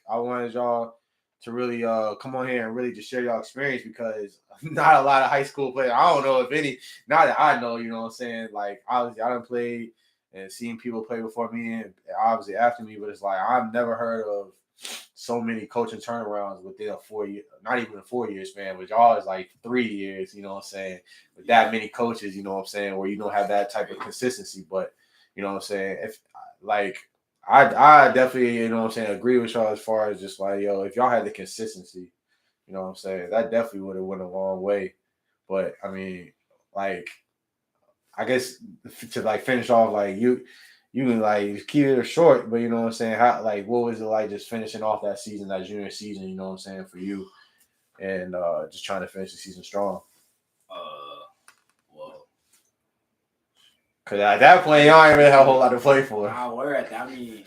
I wanted y'all to really come on here and really just share y'all experience because not a lot of high school players. I don't know if any, not that I know. You know what I'm saying? Like obviously I done played. And seeing people play before me and obviously after me, but it's like I've never heard of so many coaching turnarounds within a 4 year, not even a 4 year span, but y'all is like 3 years, you know what I'm saying? With that many coaches, you know what I'm saying, where you don't have that type of consistency. But you know what I'm saying? If like I definitely, you know what I'm saying, agree with y'all as far as just like, if y'all had the consistency, you know what I'm saying, that definitely would have went a long way. But I mean, like I guess to like finish off, like you can like keep it short, but you know what I'm saying? How like what was it like just finishing off that season, that junior season, you know what I'm saying, for you and just trying to finish the season strong? Well, because at that point y'all ain't really have a whole lot to play for. We're at that. I mean,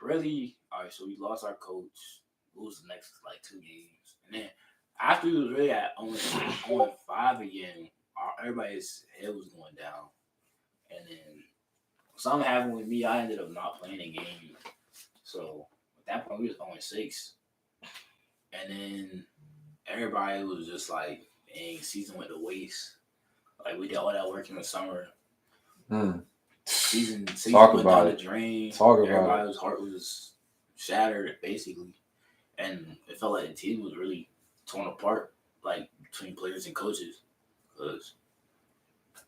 really, all right, so we lost our coach, lose the next like 2 games. And then after we was really at only 5 again, everybody's head was going down. And then something happened with me. I ended up not playing a game. So at that point, we was 0-6. And then everybody was just like, Dang, season went to waste. Like we did all that work in the summer. Season Talk went about down it. the drain. Talk about Everybody's heart was shattered, basically. And it felt like the team was really torn apart, like between players and coaches, because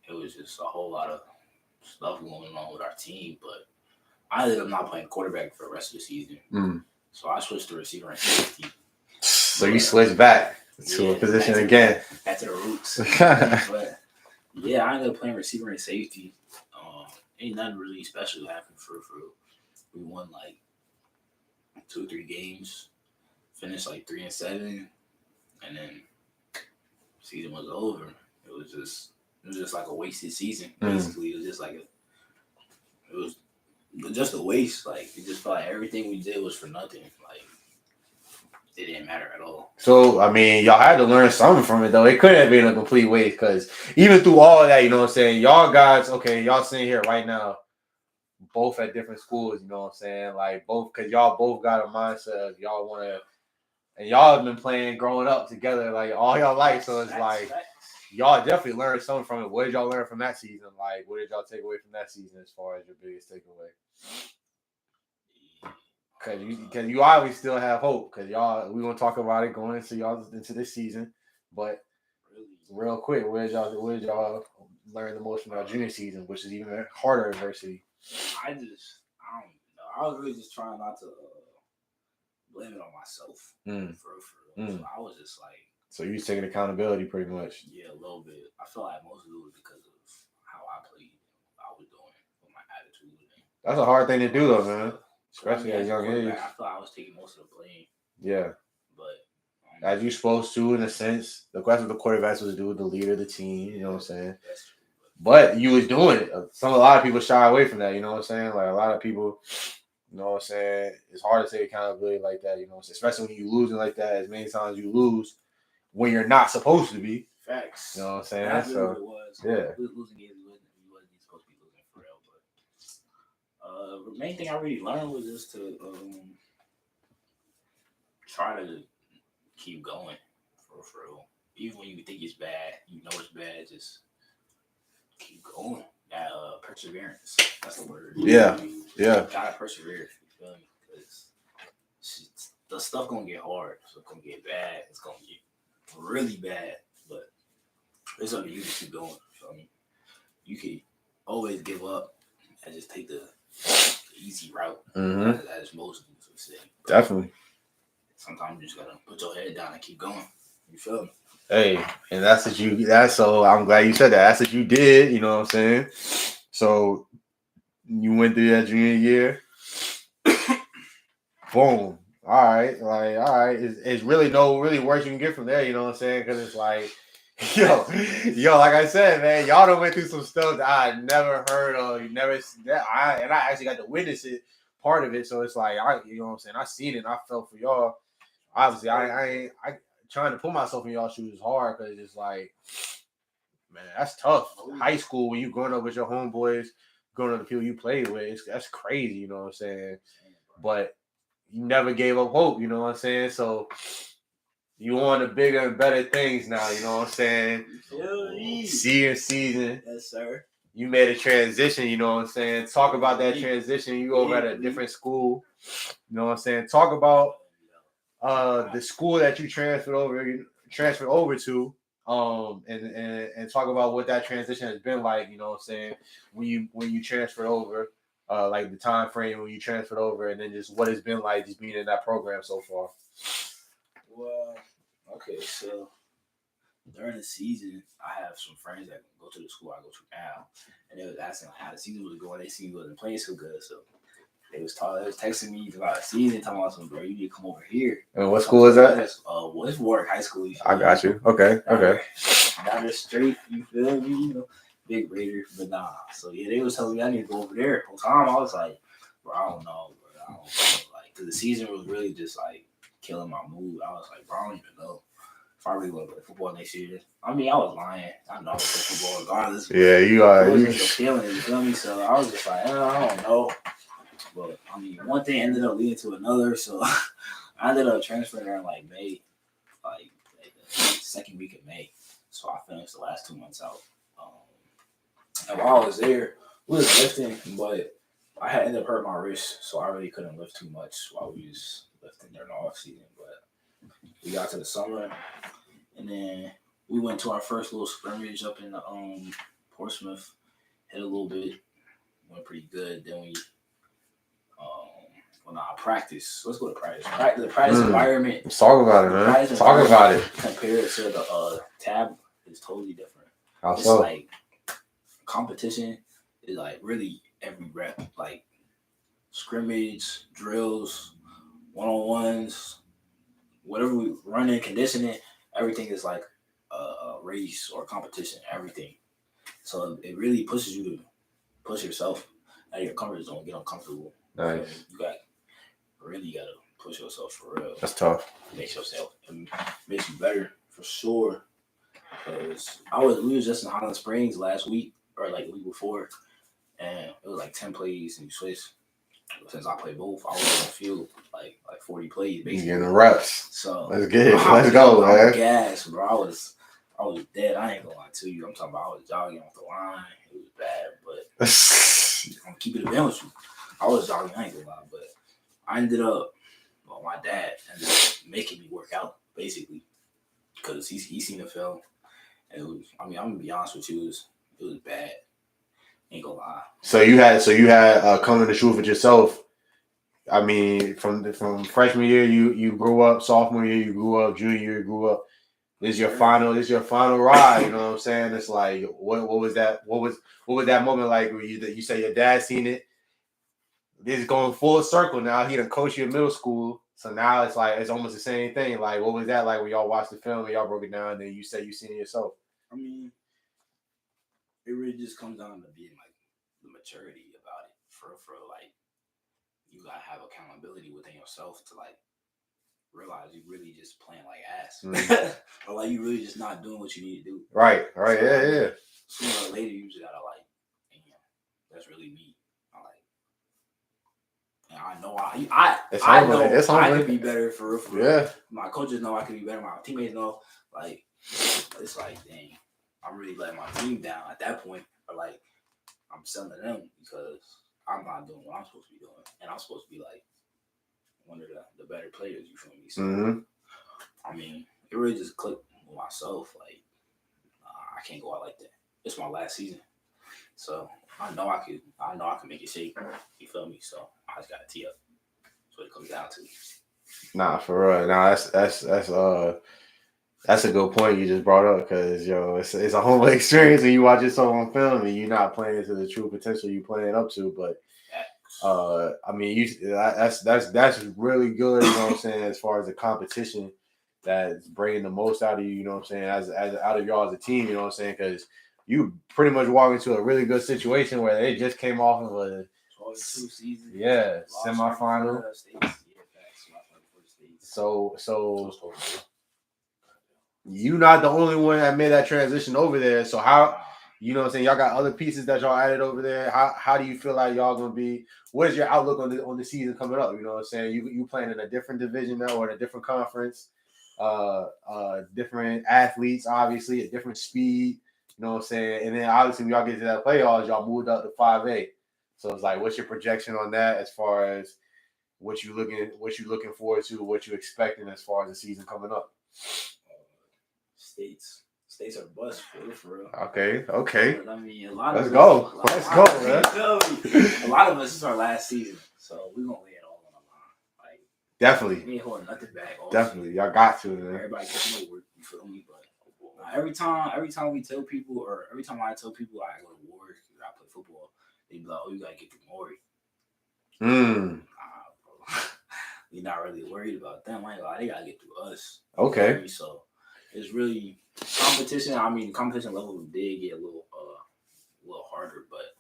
it was just a whole lot of stuff going on with our team. But I ended up not playing quarterback for the rest of the season. So I switched to receiver and safety. So you switched back to a position again. Back to the roots. But yeah, I ended up playing receiver and safety. Ain't nothing really special happened for we won like 2 or 3 games, finished like 3-7, and then season was over. It was just like a wasted season. Basically, it was just a waste. Like it just felt like everything we did was for nothing. Like it didn't matter at all. So, I mean, y'all had to learn something from it, though. It couldn't have been a complete waste because even through all of that, you know what I'm saying, y'all guys, okay, y'all sitting here right now, both at different schools, you know what I'm saying, like both, because y'all both got a mindset of y'all want to, and y'all have been playing growing up together, like, all y'all life, so it's like, y'all definitely learned something from it. What did y'all learn from that season? Like, what did y'all take away from that season as far as your biggest takeaway? Because you obviously still have hope. Because y'all, we gonna talk about it going into this season. But real quick, where did y'all learn the most from our junior season, which is even harder adversity? I don't know. I was really just trying not to blame it on myself. For real. So I was just like. So you was taking accountability pretty much. Yeah, a little bit. I feel like most of it was because of how I played, what I was doing, with my attitude. That's a hard thing to do, though, man. Especially at a young age. I feel like I was taking most of the blame. Yeah. But as you're supposed to, in a sense, that's what the quarterback was doing, the leader of the team. You know what I'm saying? That's true. But you was doing it. A lot of people shy away from that. You know what I'm saying? Like a lot of people, you know what I'm saying? It's hard to take accountability like that. You know what I'm saying? Especially when you losing like that. As many times you lose when you're not supposed to be. Facts. You know what I'm saying? That's so what it was. Yeah. Losing games, you wasn't supposed to be losing for real. But the main thing I really learned was just to try to keep going for real. Even when you think it's bad, you know it's bad, just keep going. That perseverance. That's the word. Yeah. Gotta persevere. You feel me? Because the stuff gonna get hard. It's gonna get bad. It's gonna get really bad. But it's up to you to keep going. You feel me? You can always give up and just take the easy route. As most dudes would say. But definitely. sometimes you just gotta put your head down and keep going. You feel me? Hey, and so I'm glad you said that. That's what you did, you know what I'm saying? So you went through that junior year. Boom. All right. It's really no worse you can get from there, you know what I'm saying? Because it's like, yo, like I said, man, y'all done went through some stuff that I never heard of. And I actually got to witness it, part of it. So it's like, you know what I'm saying? I seen it and I felt for y'all. Obviously, I trying to put myself in y'all's shoes is hard because it's like, man, that's tough. High school, when you growing up with your homeboys, growing up with the people you played with, that's crazy, you know what I'm saying? But you never gave up hope, you know what I'm saying? So you on the bigger and better things now, you know what I'm saying? Senior season. Yes, sir. You made a transition, you know what I'm saying? Talk about that transition. You over at a different school, you know what I'm saying? Talk about the school that you transferred over to, and talk about what that transition has been like, you know what I'm saying, when you transferred over, like the time frame when you transferred over, and then just what it's been like just being in that program so far. Well, okay, so during the season, I have some friends that go to the school I go to now, and they was asking how the season was going. They see me wasn't playing so good, so they was texting me about the season, talking about some, bro, you need to come over here. And what school is that? Well, it's Warwick High School. I got you. Okay. Down the street, you feel me? You know, big Raider, but nah. So yeah, they was telling me I need to go over there. The whole time I was like, bro, I don't know, like, cause the season was really just like killing my mood. I was like, bro, I don't even know if I really want to play football next year. I mean, I was lying. I know I would play football regardless. Yeah, you are. It was just a feeling, you feel me? So I was just like, I don't know. But I mean, one thing ended up leading to another, so I ended up transferring there in like May, like the second week of May. so I finished the last 2 months out. And while I was there, we was lifting, but I had ended up hurting my wrist, so I really couldn't lift too much while we was lifting during the off season. But we got to the summer, and then we went to our first little scrimmage up in the Portsmouth. Hit a little bit, went pretty good. Then we practice. Let's go to practice. The practice environment. Let's talk about it, man. Talk about it. Compared to the tab is totally different. How it's so? Like competition is like really every rep, like scrimmage, drills, 1-on-1s, whatever we running, conditioning, everything is like a race or competition, everything. So it really pushes you to push yourself out of your comfort zone, get uncomfortable. Nice. So you gotta push yourself for real. That's tough. It makes you better for sure. Because we was just in Highland Springs last week or like the week before, and it was like 10 plays and you switch. Since I play both, I was on the field like 40 plays basically. You getting the reps. So let's get it. Let's go, man. I was gassed, bro. I was dead. I ain't gonna lie to you. I'm talking about I was jogging off the line. It was bad, but I'm keeping it real with you. I was jogging. I ain't gonna lie, but I ended up. Well, my dad ended up making me work out basically because he seen the film. And it was. I mean, I'm gonna be honest with you. It was bad. Ain't gonna lie. So you had coming to truth with yourself. I mean, from freshman year, you grew up. Sophomore year, you grew up. Junior year, you grew up. This is your final ride. You know what I'm saying? It's like, what was that? What was that moment like? Where you say your dad seen it? This is going full circle now. He done coached you in middle school, so now it's like it's almost the same thing. Like, what was that like when y'all watched the film and y'all broke it down? And then you say you seen it yourself. I mean, it really just comes down to being like the maturity about it. For like, you gotta have accountability within yourself to like realize you really just playing like ass, or like you really just not doing what you need to do. Right, so, yeah. Sooner or later, you just gotta like, damn, that's really me. I know I could be better for real. Yeah. My coaches know I could be better. My teammates know. Like, it's like, dang, I'm really letting my team down at that point. Or like, I'm selling them because I'm not doing what I'm supposed to be doing, and I'm supposed to be like one of the better players. You feel me? So, I mean, it really just clicked with myself. Like, I can't go out like that. It's my last season, so I know I can make it shake. You feel me? So I just gotta tee up. That's what it comes down to. Nah, for real. Nah, that's a good point you just brought up because it's a whole experience when you watch yourself on film and you're not playing to the true potential you playing up to. But I mean, that's really good. You know what I'm saying? As far as the competition that's bringing the most out of you. You know what I'm saying? As out of y'all as a team. You know what I'm saying? Because you pretty much walk into a really good situation where they just came off of a 2 seasons. Yeah, semifinal. So you not the only one that made that transition over there. So how, you know what I'm saying, y'all got other pieces that y'all added over there. How do you feel like y'all gonna be? What is your outlook on the season coming up? You know what I'm saying? You playing in a different division now or in a different conference, different athletes, obviously, a different speed. You know what I'm saying? And then obviously when y'all get to that playoffs, y'all moved up to 5A. So it's like, what's your projection on that as far as what you looking forward to, what you expecting as far as the season coming up? States are bust for real. Okay. I mean, a lot Let's of go, man. A lot of us, this is our last season, so we're gonna lay it all on the line. Like, definitely. We ain't holding nothing back. Definitely, y'all got to, man. Everybody catching over, you feel me? But every time we tell people, or every time I tell people I go to Warwick, I play football, they be like, "Oh, you gotta get to Warwick." We're not really worried about them. Like, they gotta get through us. Okay. So it's really competition. I mean, competition level did get a little harder, but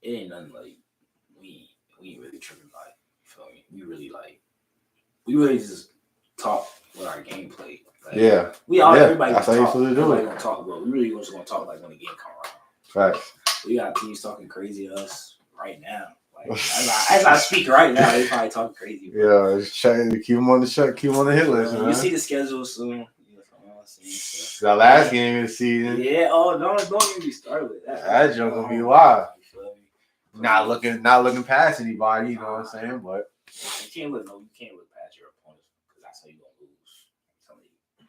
it ain't nothing like we ain't really tripping. Like, you feel me? We really just talk with our gameplay. Like, yeah. Everybody that's how you supposed to do it. Gonna talk, but we really just gonna talk like when the game come around. Facts. We got teams talking crazy to us right now. Like, as I speak right now, they probably talking crazy. Bro. Yeah, keep them on the hit list, man. You see the schedule soon. You know what I'm saying? So It's the last game of the season. Yeah. Oh, don't even be started with that. That joke gonna be wild. You feel me? Not looking past anybody. You know what I'm saying? But you can't look past your opponents because that's how you gonna lose. I'm telling you.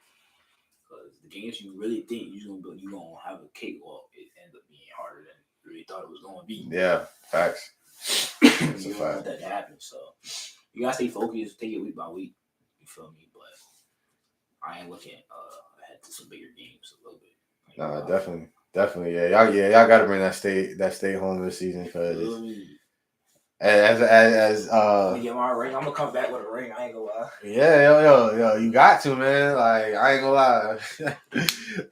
Because the games you really think you gonna have a cakewalk, it ends up being harder than you really thought it was gonna be. Yeah, facts. You don't want that to happen. So you gotta stay focused, take it week by week. You feel me? But I ain't looking ahead to some bigger games a little bit. Nah, definitely. Y'all gotta bring that state home this season because as I'm gonna get my ring. I'm gonna come back with a ring. I ain't gonna lie. Yeah, yo, you got to, man. Like I ain't gonna lie.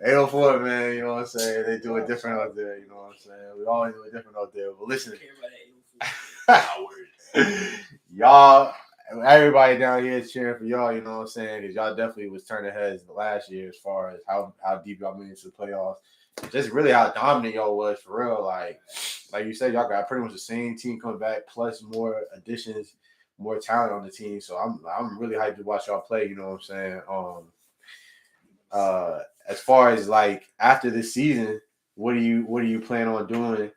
804, man. You know what I'm saying? They do it different out there. You know what I'm saying? We always do it different out there. But listen, y'all, everybody down here is cheering for y'all. You know what I'm saying? Because y'all definitely was turning heads last year as far as how deep y'all made into the playoffs. Just really how dominant y'all was for real. Like you said, y'all got pretty much the same team coming back, plus more additions, more talent on the team. So I'm really hyped to watch y'all play. You know what I'm saying? As far as like after this season, what do you plan on doing?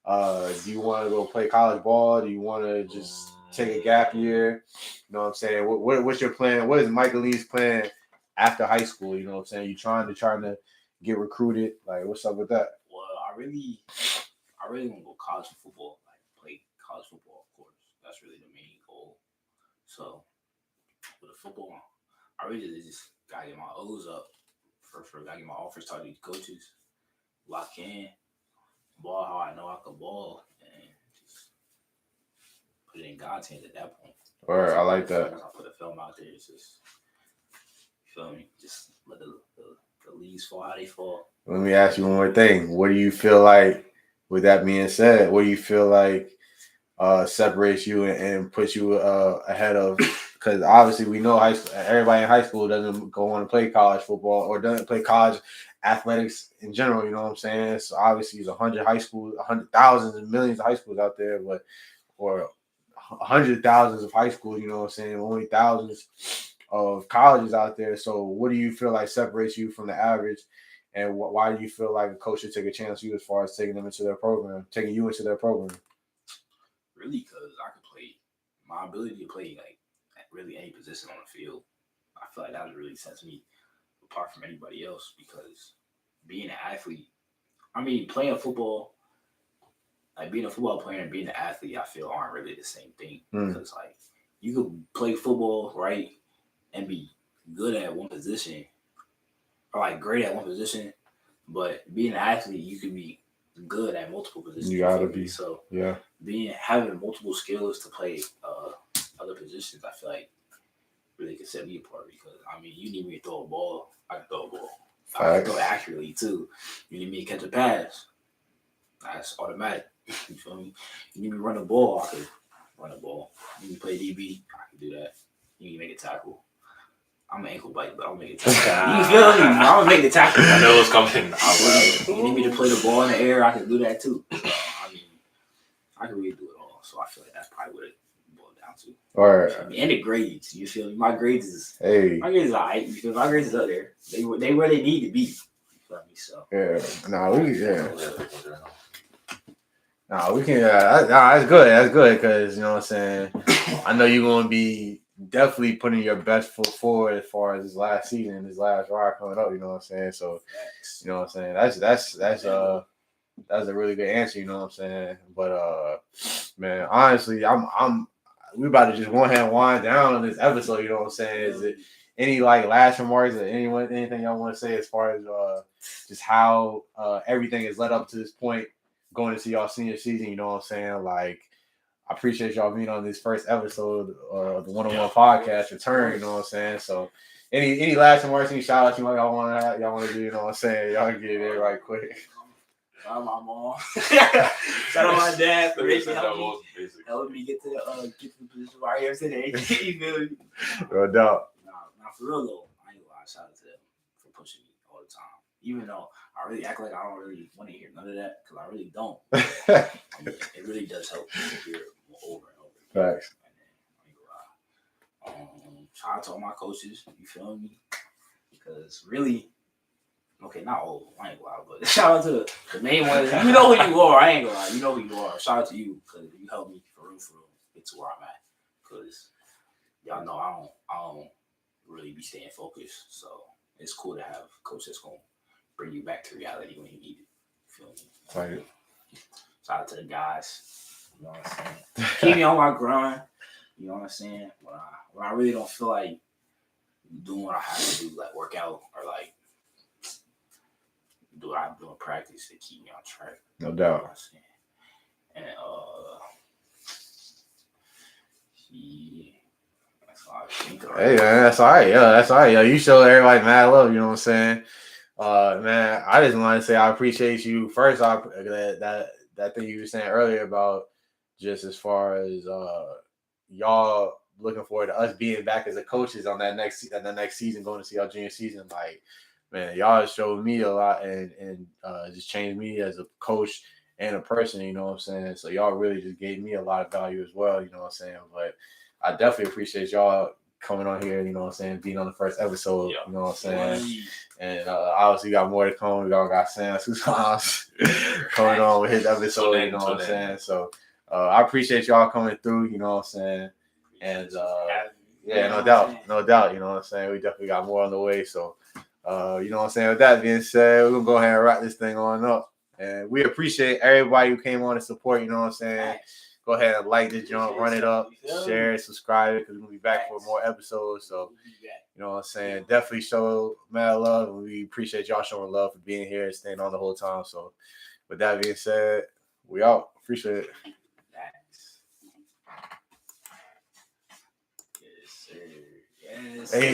Do you want to go play college ball? Do you want to just take a gap year? You know what I'm saying? What's your plan? What is Mike Alleine's plan after high school? You know what I'm saying? You trying to get recruited? Like, what's up with that? Well, I really want to go college football, like play college football, of course. That's really the main goal. So with the football, I really just gotta get my O's up. First, gotta get my offers to these coaches, lock in, ball how I know I can ball, and just put it in God's hands at that point. I like that. Once I put a film out there, it's just, you feel me? Just let the leaves fall how they fall. Let me ask you one more thing. What do you feel like, with that being said, what do you feel like separates you and puts you ahead of? Because obviously we know everybody in high school doesn't go on to play college football or doesn't play college athletics in general. You know what I'm saying? So obviously there's 100,000s and millions of high schools out there, or 100,000s of high schools. You know what I'm saying? Only thousands of colleges out there. So what do you feel like separates you from the average? And why do you feel like a coach should take a chance on you as far as taking you into their program? Really, because I could play. My ability to play like really any position on the field, I feel like that really sets me apart from anybody else. Because being an athlete, playing football, like being a football player and being an athlete, I feel aren't really the same thing. Because like you could play football right and be good at one position, or like great at one position, but being an athlete, you can be good at multiple positions. You gotta be. So yeah, having multiple skills to play other positions, I feel like really can set me apart. Because you need me to throw a ball, I can throw a ball. I can throw accurately too. You need me to catch a pass, that's automatic. You feel me? You need me to run a ball, I can run a ball. You need me to play DB, I can do that. You need me to make a tackle. I'm an ankle bite, but I'll make it tackle. You feel me? I'm gonna make the tackle. I know it's coming. You need me to play the ball in the air, I can do that too. So, I can really do it all. So I feel like that's probably what it boiled down to. All right. And the grades, you feel me? My grades is all right. You feel my grades is up there. They where they need to be. You feel me? So we can. That's good. That's good because you know what I'm saying. I know you're gonna be definitely putting your best foot forward as far as this last season, this last ride coming up. You know what I'm saying. So, you know what I'm saying. That's a really good answer. You know what I'm saying. But man, honestly, we about to just one hand wind down on this episode. You know what I'm saying. Is it any like last remarks or anything y'all want to say as far as just how everything is led up to this point, going into y'all senior season? You know what I'm saying. Like, I appreciate y'all being on this first episode of the one-on-one podcast return. You know what I'm saying. So, any last remarks, any shout outs y'all want to do? You know what I'm saying. Y'all can get it in right quick. Shout out my mom. Shout out my dad for helping me get to the position where I am today. You feel me? No doubt. Nah, for real though, I ain't gonna lie. Shout out to them for pushing me all the time. Even though I really act like I don't really want to hear none of that, because I really don't. It really does help to hear it over and over. Facts. Shout out to all my coaches. You feel me? Because really, Okay, not all. I ain't gonna lie, but shout out to the main ones. You know who you are. I ain't gonna lie. You know who you are. Shout out to you because you helped me for real get to where I'm at. Because y'all know I don't really be staying focused. So it's cool to have a coach that's gonna bring you back to reality when you need it. Feel me? Right. Shout out to the guys. You know what I'm saying? Keep me on my grind. You know what I'm saying? When I really don't feel like doing what I have to do, like work out or like do what I'm doing practice to keep me on track. No doubt. You know what I'm saying? And that's all I think of. Hey man, that's all right. Yeah, that's all right. Yo, you show everybody mad love. You know what I'm saying? Man, I just want to say I appreciate you. First, that thing you were saying earlier about just as far as y'all looking forward to us being back as the coaches on that next season, going to see our junior season. Like, man, y'all showed me a lot and just changed me as a coach and a person. You know what I'm saying? So y'all really just gave me a lot of value as well. You know what I'm saying? But I definitely appreciate y'all coming on here, you know what I'm saying, being on the first episode, you know what I'm saying? And obviously got more to come. We all got Sam Susans coming on with his episode, you know what I'm saying? So I appreciate y'all coming through, you know what I'm saying? And yeah, no doubt, you know what I'm saying? We definitely got more on the way. So you know what I'm saying? With that being said, we're gonna go ahead and wrap this thing on up. And we appreciate everybody who came on to support, you know what I'm saying? Go ahead and like this jump, run it up, share it, subscribe it, because we're going to be back for more episodes. So, you know what I'm saying? Definitely show mad love. And we appreciate y'all showing love for being here and staying on the whole time. So, with that being said, we out. Appreciate it. Yes, sir. Yes. Hey.